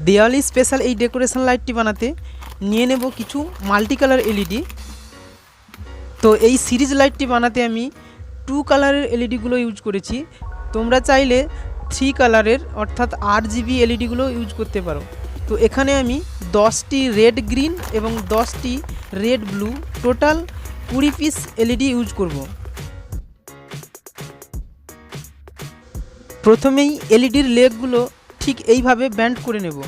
Diwali special এই decoration লাইটটি বানাতে নিয়ে নেব কিছু মাল্টি কালার এলইডি। তো এই সিরিজ লাইটটি বানাতে আমি 2 কালারের এলইডিগুলো ইউজ করেছি। তোমরা চাইলে 3 কালারের অর্থাৎ RGB এলইডিগুলো ইউজ করতে পারো। তো এখানে আমি 10টি রেড গ্রিন এবং 10টি red blue total 20 piece LED use করব। প্রথমেই এলইডির লেগগুলো ঠিক এইভাবে ব্যান্ড করে নেব।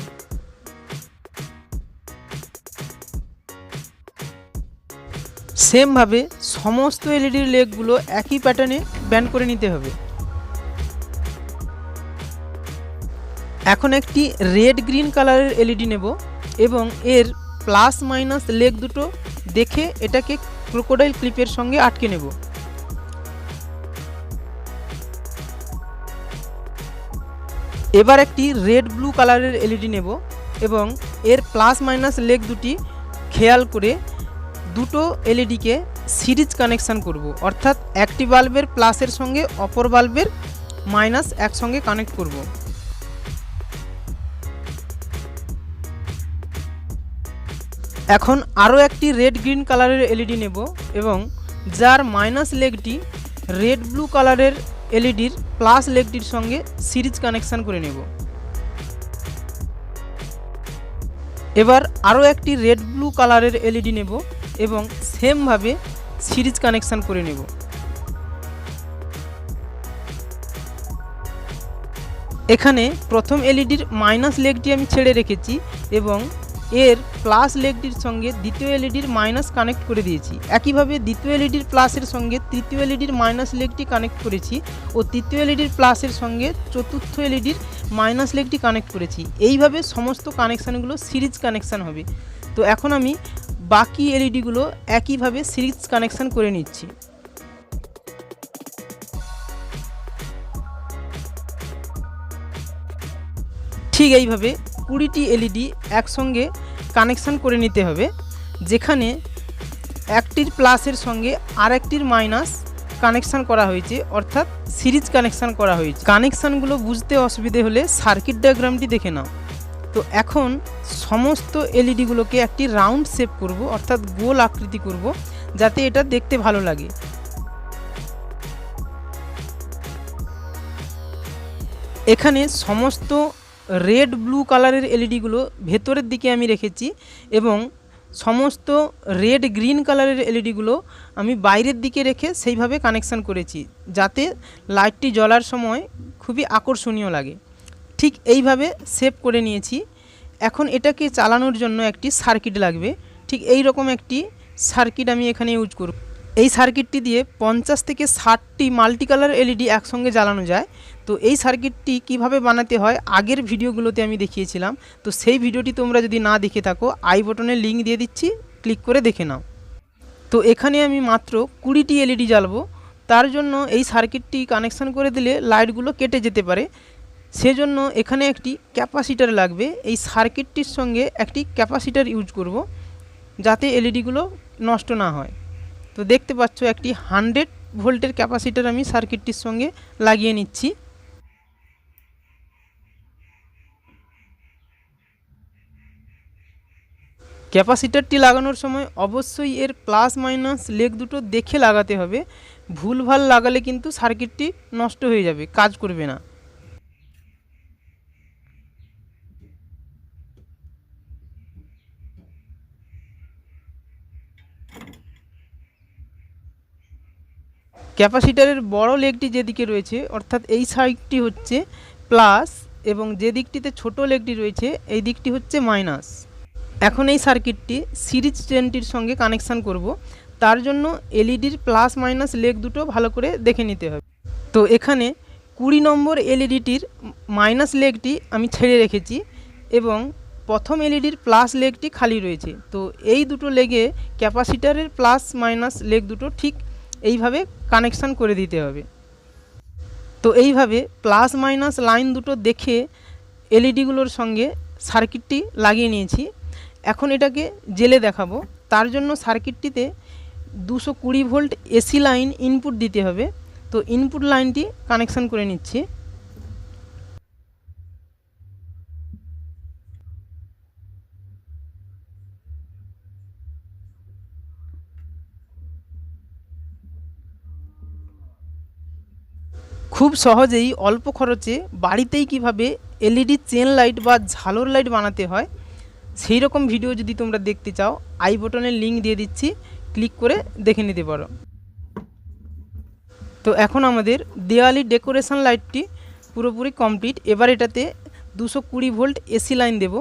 সেমভাবে সমস্ত এলইডির লেগগুলো একই প্যাটার্নে ব্যান্ড করে নিতে হবে। এখন একটি রেড গ্রিন কালারের এলইডি নেব এবং এর প্লাস মাইনাস লেগ দুটো দেখে এটাকে ক্রোকোডাইল ক্লিপের সঙ্গে আটকে নেব। এবার একটি রেড ব্লু কালারের এলইডি নেব এবং এর প্লাস মাইনাস লেগ দুটি খেয়াল করে দুটো এলইডিকে সিরিজ কানেকশান করব, অর্থাৎ একটি বাল্বের প্লাসের সঙ্গে অপর বাল্বের মাইনাস একসঙ্গে কানেক্ট করব। এখন আরও একটি রেড গ্রিন কালারের এলইডি নেব এবং যার মাইনাস লেগটি রেড ব্লু কালারের এলইডির প্লাস লেগটির সঙ্গে সিরিজ কানেকশান করে নেব। এবার আরও একটি রেড ব্লু কালারের এলইডি নেব এবং সেমভাবে সিরিজ কানেকশান করে নেব। এখানে প্রথম এলইডির মাইনাস লেগটি আমি ছেড়ে রেখেছি এবং এর প্লাস লেগটির সঙ্গে দ্বিতীয় এলইডির মাইনাস কানেক্ট করে দিয়েছি। একইভাবে দ্বিতীয় এলইডির প্লাসের সঙ্গে তৃতীয় এলইডির মাইনাস লেগটি কানেক্ট করেছি ও তৃতীয় এলইডির প্লাসের সঙ্গে চতুর্থ এলইডির মাইনাস লেগটি কানেক্ট করেছি। এইভাবে সমস্ত কানেকশানগুলো সিরিজ কানেকশান হবে। তো এখন আমি বাকি এলইডিগুলো একইভাবে সিরিজ কানেকশান করে নিচ্ছি। ঠিক এইভাবে 20টি এলইডি একসঙ্গে কানেকশান করে নিতে হবে, যেখানে একটির প্লাসের সঙ্গে আরেকটির মাইনাস কানেকশান করা হয়েছে, অর্থাৎ সিরিজ কানেকশান করা হয়েছে। কানেকশানগুলো বুঝতে অসুবিধে হলে সার্কিট ডায়াগ্রামটি দেখে নাও। তো এখন সমস্ত এলইডিগুলোকে একটি রাউন্ড শেপ করব, অর্থাৎ গোল আকৃতি করব, যাতে এটা দেখতে ভালো লাগে। এখানে সমস্ত রেড ব্লু কালারের এলইডিগুলো ভেতরের দিকে আমি রেখেছি এবং সমস্ত রেড গ্রিন কালারের এলইডিগুলো আমি বাইরের দিকে রেখে সেইভাবে কানেকশান করেছি, যাতে লাইটটি জ্বলার সময় খুবই আকর্ষণীয় লাগে। ঠিক এইভাবে শেপ করে নিয়েছি। এখন এটাকে চালানোর জন্য একটি সার্কিট লাগবে। ঠিক এই রকম একটি সার্কিট আমি এখানে ইউজ করব। এই সার্কিটটি দিয়ে 50 থেকে 60টি মাল্টি কালার এলইডি একসঙ্গে জ্বালানো যায়। তো এই সার্কিটটি কিভাবে বানাতে হয় আগের ভিডিওগুলোতে আমি দেখিয়েছিলাম। তো সেই ভিডিওটি তোমরা যদি না দেখে থাকো আই বটনে লিঙ্ক দিয়ে দিচ্ছি, ক্লিক করে দেখে নাও। তো এখানে আমি মাত্র 20টি এলইডি জ্বালবো। তার জন্য এই সার্কিটটি কানেকশান করে দিলে লাইটগুলো কেটে যেতে পারে। সেজন্য এখানে একটি ক্যাপাসিটার লাগবে। এই সার্কিটটির সঙ্গে একটি ক্যাপাসিটার ইউজ করব, যাতে এলইডিগুলো নষ্ট না হয়। তো দেখতে পাচ্ছ একটি 100 ভোল্টের ক্যাপাসিটার আমি সার্কিটটির সঙ্গে লাগিয়ে নিচ্ছি। ক্যাপাসিটারটি লাগানোর সময় অবশ্যই এর প্লাস মাইনাস লেগ দুটো দেখে লাগাতে হবে। ভুলভাল লাগালে কিন্তু সার্কিটটি নষ্ট হয়ে যাবে, কাজ করবে না। ক্যাপাসিটারের বড় লেগটি যেদিকে রয়েছে, অর্থাৎ এই সাইডটি হচ্ছে প্লাস এবং যে দিকটিতে ছোট লেগটি রয়েছে এই দিকটি হচ্ছে মাইনাস। এখন এই সার্কিটটি সিরিজ ট্রেনটির সঙ্গে কানেকশান করব। তার জন্য এলইডির প্লাস মাইনাস লেগ দুটো ভালো করে দেখে নিতে হবে। তো এখানে 20 নম্বর এলইডিটির মাইনাস লেগটি আমি ছেড়ে রেখেছি এবং প্রথম এলইডির প্লাস লেগটি খালি রয়েছে। তো এই দুটো লেগে ক্যাপাসিটারের প্লাস মাইনাস লেগ দুটো ঠিক এইভাবে কানেকশান করে দিতে হবে। তো এইভাবে প্লাস মাইনাস লাইন দুটো দেখে এলইডিগুলোর সঙ্গে সার্কিটটি লাগিয়ে নিয়েছি। এখন এটাকে জেলে দেখাবো। তার জন্য সার্কিটটিতে 220 ভোল্ট এসি লাইন ইনপুট দিতে হবে। তো ইনপুট লাইনটি কানেকশান করে নিচ্ছি। খুব সহজেই অল্প খরচে বাড়িতেই কিভাবে এলইডি চেন লাইট বা ঝালর লাইট বানাতে হয় সেই রকম ভিডিও যদি তোমরা দেখতে চাও আই বটনের লিঙ্ক দিয়ে দিচ্ছি, ক্লিক করে দেখে নিতে পারো। তো এখন আমাদের দেওয়ালি ডেকোরেশন লাইটটি পুরোপুরি কমপ্লিট। এবার এটাতে 220 ভোল্ট এসি লাইন দেব।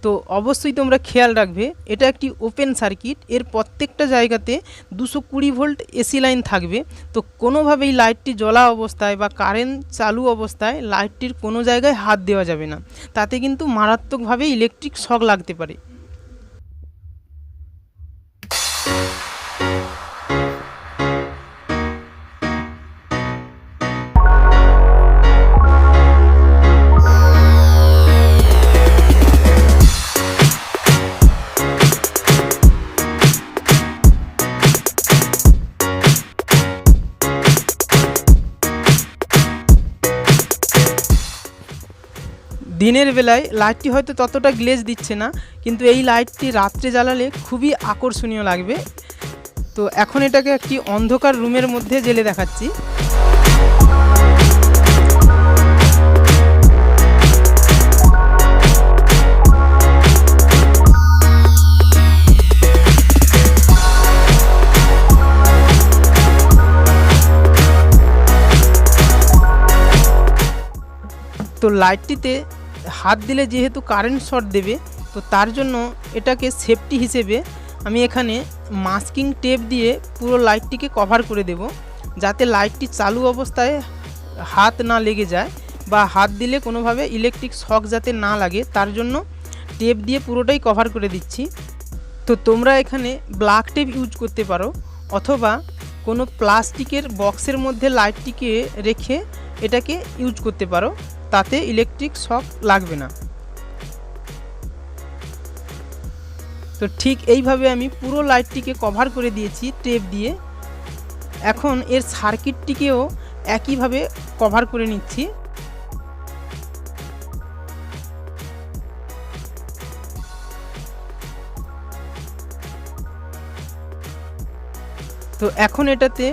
তো অবশ্যই তোমরা খেয়াল রাখবে এটা একটি ওপেন সার্কিট, এর প্রত্যেকটা জায়গাতে 220 ভোল্ট এসি লাইন থাকবে। তো কোনোভাবেই লাইটটি জ্বলা অবস্থায় বা কারেন্ট চালু অবস্থায় লাইটটির কোনো জায়গায় হাত দেওয়া যাবে না, তাতে কিন্তু মারাত্মকভাবে ইলেকট্রিক শক লাগতে পারে। দিনের বেলায় লাইটটি হয়তো ততটা গ্লেজ দিচ্ছে না, কিন্তু এই লাইটটি রাত্রে জ্বালালে খুবই আকর্ষণীয় লাগবে। তো এখন এটাকে একটি অন্ধকার রুমের মধ্যে জ্বেলে দেখাচ্ছি। তো লাইটটিতে হাত দিলে যেহেতু কারেন্ট শর্ট দেবে, তো তার জন্য এটাকে সেফটি হিসেবে আমি এখানে মাস্কিং টেপ দিয়ে পুরো লাইটটিকে কভার করে দেব, যাতে লাইটটি চালু অবস্থায় হাত না লেগে যায় বা হাত দিলে কোনোভাবে ইলেকট্রিক শক যাতে না লাগে, তার জন্য টেপ দিয়ে পুরোটাই কভার করে দিচ্ছি। তো তোমরা এখানে ব্ল্যাক টেপ ইউজ করতে পারো, অথবা কোনো প্লাস্টিকের বক্সের মধ্যে লাইটটিকে রেখে এটাকে ইউজ করতে পারো, তাতে ইলেকট্রিক শক লাগবে না। তো ঠিক এইভাবে আমি পুরো লাইটটিকে কভার করে দিয়েছি টেপ দিয়ে। এখন এর সার্কিটটিকেও একইভাবে কভার করে নিচ্ছি। তো এখন এটাতে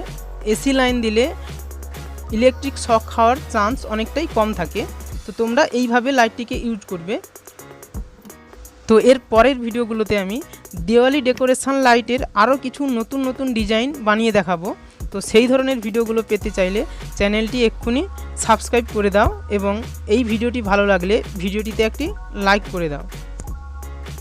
এসি লাইন দিলে ইলেকট্রিক শক খাওয়ার চান্স অনেকটাই কম থাকে। তো তোমরা এইভাবে লাইটটিকে ইউজ করবে। তো এর পরের ভিডিওগুলোতে আমি দিওয়ালি ডেকোরেশন লাইটের আরও কিছু নতুন নতুন ডিজাইন বানিয়ে দেখাবো। তো সেই ধরনের ভিডিওগুলো পেতে চাইলে চ্যানেলটি এক্ষুনি সাবস্ক্রাইব করে দাও এবং এই ভিডিওটি ভালো লাগলে ভিডিওটিতে একটি লাইক করে দাও।